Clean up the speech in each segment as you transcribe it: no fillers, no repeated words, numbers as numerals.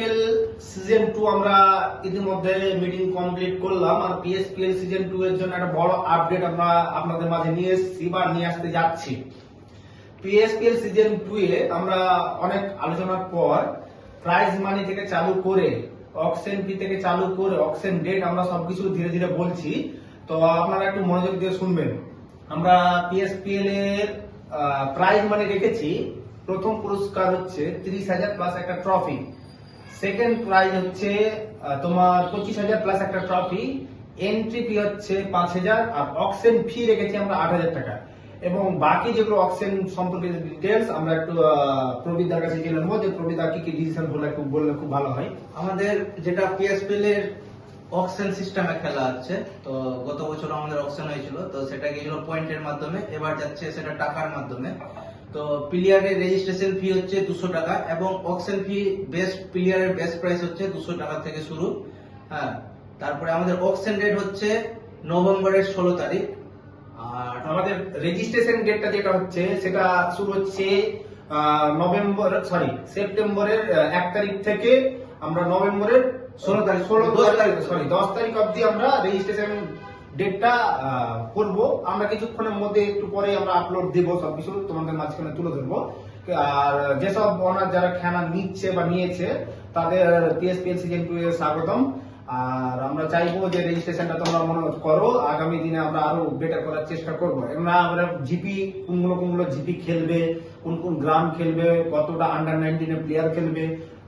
পিএসপিএল season 2 আমরা ইতিমধ্যে meeting complete করলাম, আর পিএসপিএল সিজন 2 এর জন্য একটা বড় আপডেট আমরা আপনাদের মাঝে নিয়ে এসেছি বা নিয়ে আসতে যাচ্ছি। পিএসপিএল সিজন 2 এ আমরা অনেক আলোচনার পর প্রাইজ মানি থেকে চালু করে অকশন ফি থেকে চালু করে অকশন ডেট আমরা সবকিছু ধীরে ধীরে বলছি, তো আপনারা একটু মনোযোগ দিয়ে শুনবেন। আমরা পিএসপিএল এর প্রাইজ মানি রেখেছি, প্রথম পুরস্কার হচ্ছে 30,000 প্লাস একটা ট্রফি, সেকেন্ড প্রাইজ হচ্ছে তোমার 25,000 প্লাস একটা ট্রফি, এন্ট্রি ফি হচ্ছে 5,000, আর অকশন ফি রেখেছি আমরা 8,000 টাকা। এবং বাকি যেগুলো অকশন সম্পর্কে ডিটেলস আমরা একটু প্রবীরদার কাছে জেনে নেবো, যে প্রবীরদা কি কি ডিসিশন বললে খুব ভালো হয়। আমাদের যেটা পিএসপিএল এর অকশন সিস্টেমে খেলা হচ্ছে, তো গত বছর আমাদের অকশন হয়েছিল, তো সেটা গিয়েছিল পয়েন্টের মাধ্যমে, এবার যাচ্ছে সেটা টাকার মাধ্যমে। তো প্লেয়ারের রেজিস্ট্রেশন ফি হচ্ছে 200 টাকা এবং অকশন ফি বেস্ট প্লেয়ারের বেস্ট প্রাইস হচ্ছে 200 টাকা থেকে শুরু। হ্যাঁ, তারপরে আমাদের অকশন ডেট হচ্ছে নভেম্বরের 16 তারিখ। আর আমাদের রেজিস্ট্রেশন ডেটটা যেটা হচ্ছে সেটা শুরু হচ্ছে সেপ্টেম্বরের 1 তারিখ থেকে আমরা নভেম্বরের 10 তারিখ অবধি আমরা রেজিস্ট্রেশন ডেটটা করব। আমরা কিছুক্ষণের মধ্যে একটু পরে আমরা আপলোড দেব, সবকিছু তোমাদের মাঝখানে তুলে ধরবো। আর যেসব ওনার যারা খেলা নিচ্ছে বা নিয়েছে তাদের পিএসপিএল সিজন 2 এ স্বাগতম। আর আমরা চাইবো যে রেজিস্ট্রেশনটা তোমরা মনে করো, আগামী দিনে আমরা আরো বেটার করার চেষ্টা করবো। আমরা জিপি কোনগুলো জিপি খেলবে, কোন কোন গ্রাম খেলবে, কতটা আন্ডার 19 প্লেয়ার খেলবে,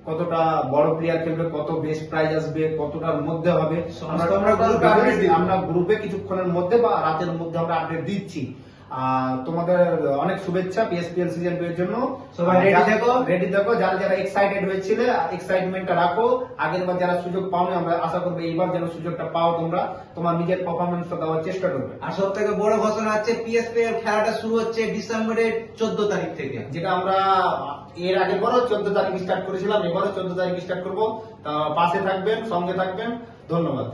কতটা বড় প্লেয়ার খেলবে, কত বেস্ট প্রাইজ আসবে, কতটার মধ্যে হবে, আমরা গ্রুপে কিছুক্ষণের মধ্যে বা রাতের মধ্যে আমরা আপডেট দিচ্ছি। তোমাদের অনেক শুভেচ্ছা পিএসপিএল সিজন 2 এর জন্য। সবাই রেডি থাকো, যারা যারা এক্সাইটেড হয়েছিল এক্সাইটমেন্টটা রাখো। আগের বার যারা সুযোগ পাওনি, আমরা আশা করবো এইবার যেন সুযোগটা পাও, তোমরা তোমার নিজের পারফরমেন্সটা দেওয়ার চেষ্টা করবে। আর সব থেকে বড় ঘোষণা হচ্ছে পিএসপিএল খেলাটা শুরু হচ্ছে ডিসেম্বরের 14 তারিখ থেকে, যেটা আমরা এর আগে বড় 14 তারিখ স্টার্ট করেছিলাম, এবারও 14 তারিখ স্টার্ট করবো। তা পাশে থাকবেন, সঙ্গে থাকবেন। ধন্যবাদ।